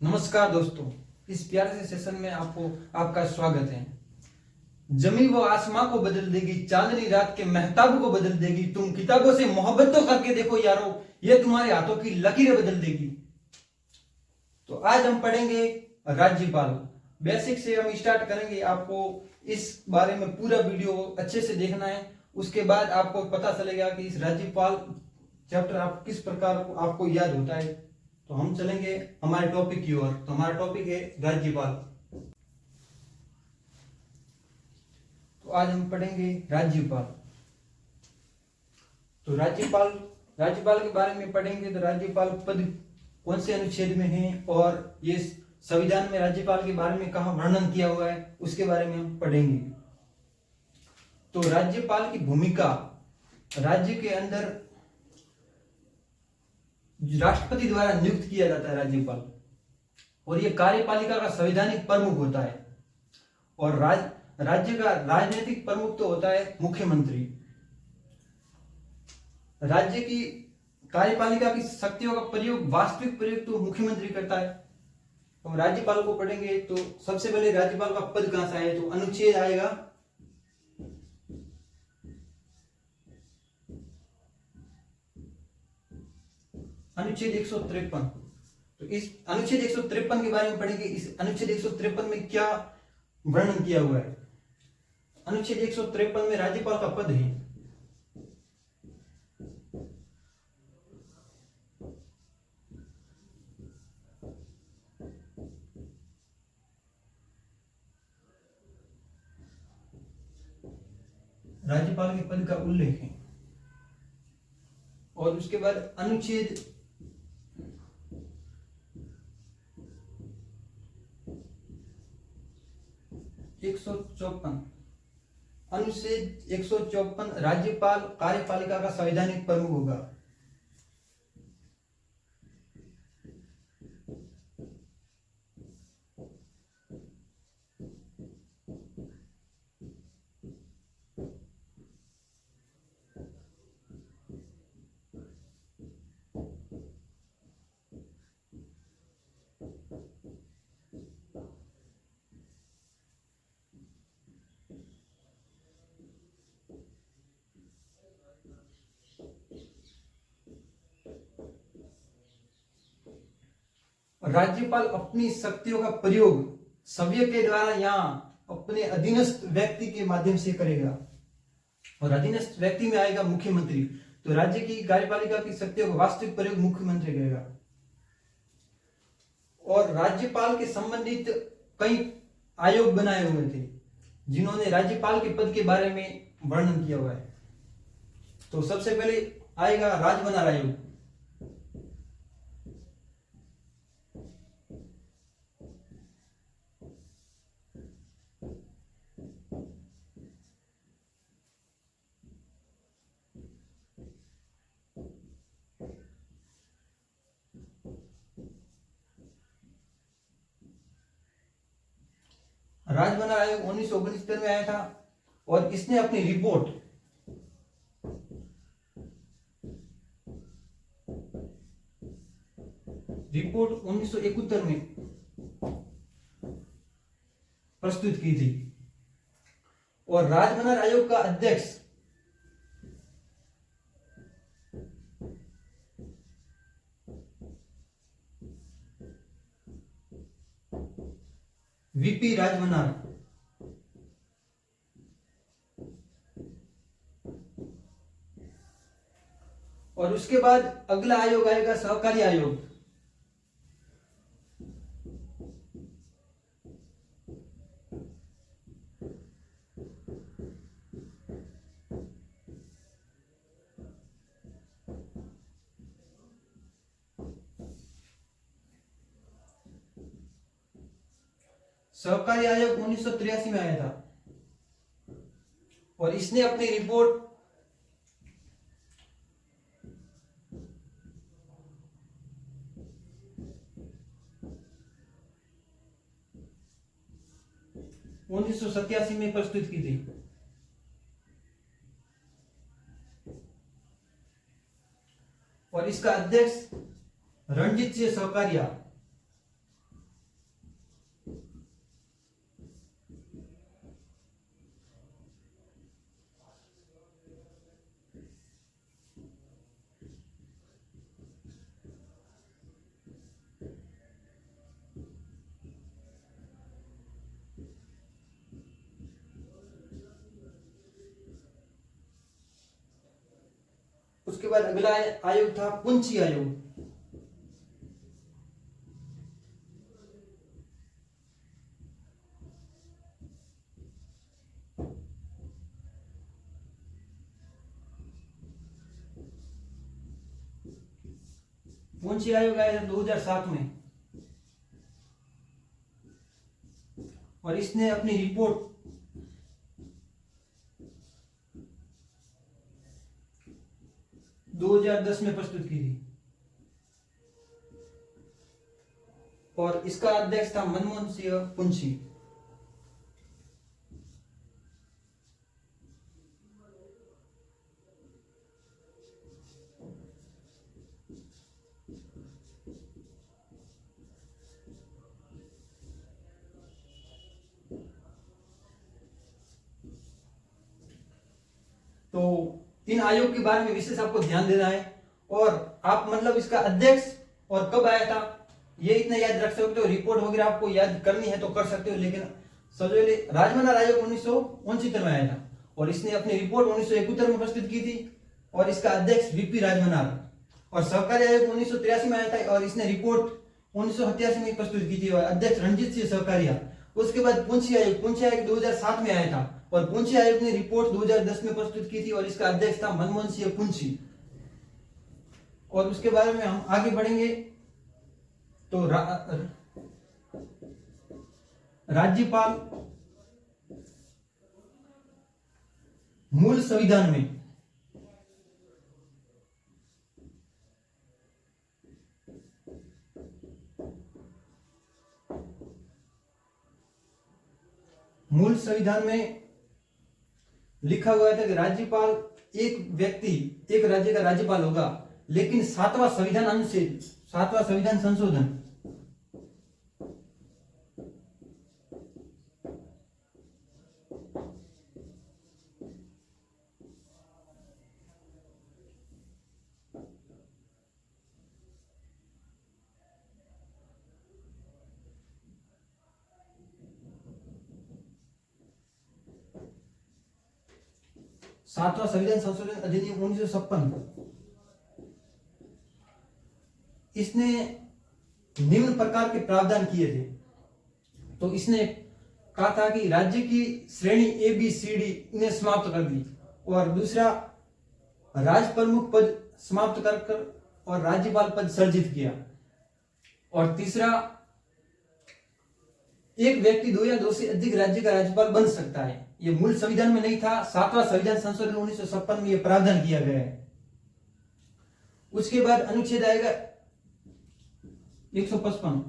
नमस्कार दोस्तों, इस प्यारे से सेशन में आपका स्वागत है। जमी वो आसमां को बदल देगी, चांदनी रात के महताब को बदल देगी। तुम किताबों से मोहब्बत तो करके देखो यारो, ये तुम्हारे हाथों की लकीरें बदल देगी। तो आज हम पढ़ेंगे राज्यपाल। बेसिक से हम स्टार्ट करेंगे। आपको इस बारे में पूरा वीडियो अच्छे से देखना है, उसके बाद आपको पता चलेगा कि इस राज्यपाल चैप्टर आप किस प्रकार आपको याद होता है। तो हम चलेंगे हमारे टॉपिक की ओर। तो हमारा टॉपिक है राज्यपाल। तो आज हम पढ़ेंगे राज्यपाल। तो राज्यपाल के बारे में पढ़ेंगे। तो राज्यपाल पद कौन से अनुच्छेद में है और ये संविधान में राज्यपाल के बारे में कहाँ वर्णन किया हुआ है, उसके बारे में हम पढ़ेंगे। तो राज्यपाल की भूमिका, राज्य के अंदर राष्ट्रपति द्वारा नियुक्त किया जाता है राज्यपाल, और यह कार्यपालिका का संवैधानिक प्रमुख होता है। और राज्य का राजनीतिक प्रमुख तो होता है मुख्यमंत्री। राज्य की कार्यपालिका की शक्तियों का प्रयोग, वास्तविक प्रयोग तो मुख्यमंत्री करता है। हम राज्यपाल को पढ़ेंगे। तो सबसे पहले राज्यपाल का पद कहां से आए, तो अनुच्छेद आएगा अनुच्छेद 153। तो इस अनुच्छेद 153 के बारे में पढ़ेंगे। इस अनुच्छेद 153 में क्या वर्णन किया हुआ है। अनुच्छेद 153 में राज्यपाल का पद है राज्यपाल के पद का उल्लेख है। और उसके बाद अनुच्छेद 154, अनुच्छेद 154, राज्यपाल कार्यपालिका का संवैधानिक प्रमुख होगा। राज्यपाल अपनी शक्तियों का प्रयोग सभ्य के द्वारा या अपने अधीनस्थ व्यक्ति के माध्यम से करेगा। और अधीनस्थ व्यक्ति में आएगा मुख्यमंत्री। तो राज्य की कार्यपालिका की शक्तियों का वास्तविक प्रयोग मुख्यमंत्री करेगा। और राज्यपाल के संबंधित कई आयोग बनाए हुए थे जिन्होंने राज्यपाल के पद के बारे में वर्णन किया हुआ है। तो सबसे पहले आएगा राजमनार आयोग। राजमनार आयोग 1969 में आया था, और इसने अपनी रिपोर्ट रिपोर्ट 1971 में प्रस्तुत की थी। और राजमनार आयोग का अध्यक्ष वीपी राजमनार। और उसके बाद अगला आयोग आएगा सहकारी आयोग। सहकारी आयोग 1983 में आया था, और इसने अपनी रिपोर्ट उन्नीस में प्रस्तुत की थी। और इसका अध्यक्ष रणजीत सिंह सहकारिया। उसके बाद अगला आयोग था पुंछी आयोग। पुंछी आयोग आया था 2007 में और इसने अपनी रिपोर्ट 2010 में प्रस्तुत की थी और इसका अध्यक्ष था मनमोहन सिंह पुंछी। तो इन आयोग के बारे में विशेष आपको ध्यान देना है और आप मतलब इसका अध्यक्ष और कब आया था ये इतना याद रख सकते हो। रिपोर्ट वगैरह आपको याद करनी है तो कर सकते हो, लेकिन सबसे पहले राजमनार आयोग 1969 में आया था और इसने अपनी रिपोर्ट 1971 में प्रस्तुत की थी और इसका अध्यक्ष वीपी राजमनार। और सहकारी आयोग 1983 में आया था और इसने रिपोर्ट 1987 में प्रस्तुत की थी और अध्यक्ष रणजीत सिंह सहकारिया। उसके बाद पुंछी आयोग 2007 में आया था और पुंछी आयोग ने रिपोर्ट 2010 में प्रस्तुत की थी और इसका अध्यक्ष था मनमोहन सिंह पुंछी। और उसके बारे में हम आगे बढ़ेंगे तो राज्यपाल मूल संविधान में लिखा हुआ था कि राज्यपाल एक व्यक्ति एक राज्य का राज्यपाल होगा, लेकिन 7वां संविधान अनुच्छेद 7वां संविधान संशोधन सातवां संविधान संशोधन अधिनियम 1956 इसने निम्न प्रकार के प्रावधान किए थे। तो इसने कहा था कि राज्य की श्रेणी ए बी सी डी इन्हें समाप्त कर दी और दूसरा राज प्रमुख पद समाप्त कर और राज्यपाल पद सर्जित किया और तीसरा एक व्यक्ति 2 या 2 से अधिक राज्य का राज्यपाल बन सकता है। ये मूल संविधान में नहीं था, 7वां संविधान संशोधन 1956 में यह प्रावधान किया गया है। उसके बाद अनुच्छेद आएगा 155।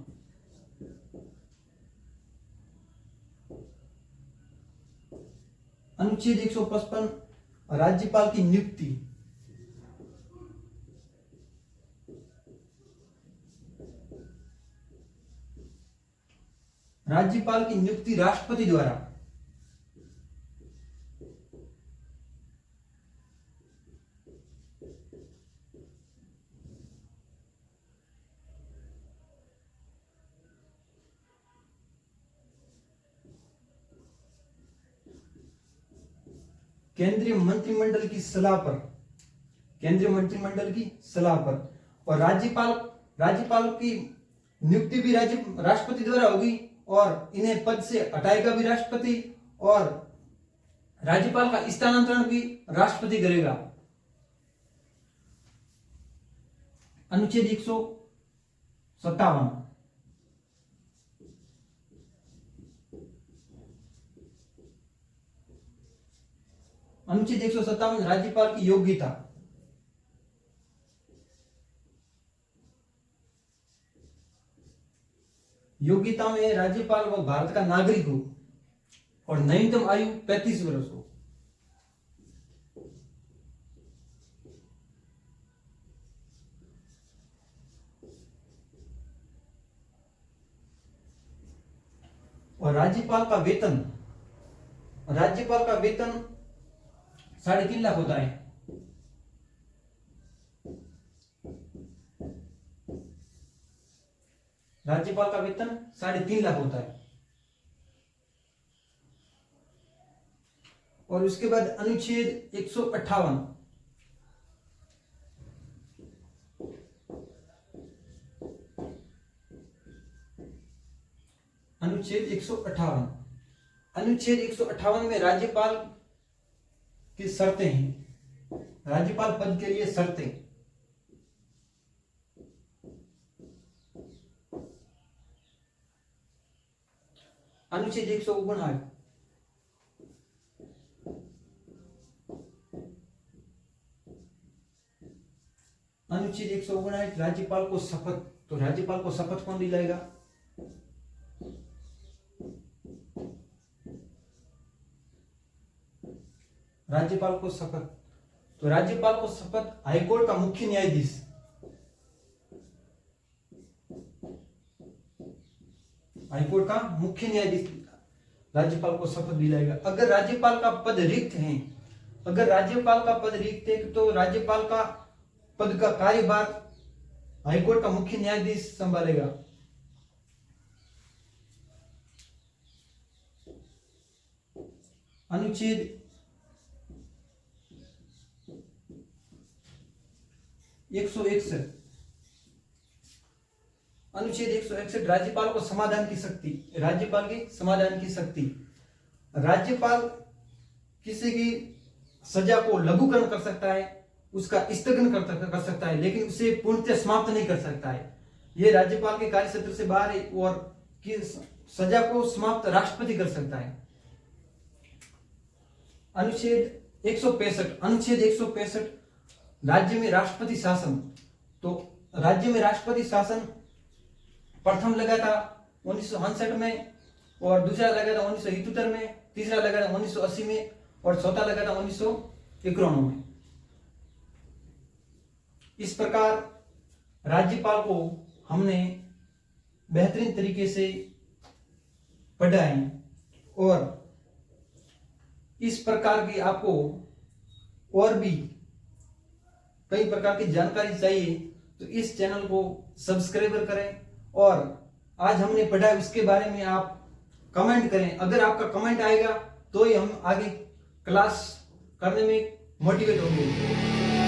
अनुच्छेद 155 राज्यपाल की नियुक्ति। राज्यपाल की नियुक्ति राष्ट्रपति द्वारा केंद्रीय मंत्रिमंडल की सलाह पर और राज्यपाल की नियुक्ति भी राष्ट्रपति द्वारा होगी और इन्हें पद से हटाएगा भी राष्ट्रपति और राज्यपाल का स्थानांतरण भी राष्ट्रपति करेगा। अनुच्छेद 157 अनुच्छेद 157 राज्यपाल की योग्यता। योग्यता में राज्यपाल व भारत का नागरिक हो और न्यूनतम आयु 35 वर्ष हो। और राज्यपाल का वेतन 3.5 लाख होता है। राज्यपाल का वेतन 3.5 लाख होता है। और उसके बाद अनुच्छेद 158 अनुच्छेद 158। अनुच्छेद 158 में राज्यपाल की शर्तें हैं, राज्यपाल पद के लिए शर्तें। अनुच्छेद 159, अनुच्छेद 159 राज्यपाल को शपथ। तो राज्यपाल को शपथ कौन दिलाएगा? राज्यपाल को शपथ, तो राज्यपाल को शपथ हाईकोर्ट का मुख्य न्यायाधीश, हाईकोर्ट का मुख्य न्यायाधीश राज्यपाल को शपथ दिलाएगा। अगर राज्यपाल का पद रिक्त है, अगर राज्यपाल का पद रिक्त है तो राज्यपाल का पद का कार्यभार हाईकोर्ट का मुख्य न्यायाधीश संभालेगा। अनुच्छेद 161, अनुच्छेद 161 राज्यपाल को समाधान की शक्ति, राज्यपाल की समाधान की शक्ति। राज्यपाल किसी की सजा को लघुकरण कर सकता है, उसका स्थगन कर सकता है, लेकिन उसे पूर्णतः समाप्त नहीं कर सकता है। यह राज्यपाल के कार्य क्षेत्र से बाहर है और कि सजा को समाप्त राष्ट्रपति कर सकता है। अनुच्छेद 165, अनुच्छेद 165 राज्य में राष्ट्रपति शासन। तो राज्य में राष्ट्रपति शासन प्रथम लगा था 1969 में, और दूसरा लगा था 1971 में, तीसरा लगा था 1980 में, और चौथा लगा था 1991 में। इस प्रकार राज्यपाल को हमने बेहतरीन तरीके से पढ़ा है, और इस प्रकार की आपको और भी कई प्रकार की जानकारी चाहिए तो इस चैनल को सब्सक्राइब करें, और आज हमने पढ़ा है उसके बारे में आप कमेंट करें। अगर आपका कमेंट आएगा तो ही हम आगे क्लास करने में मोटिवेट होंगे।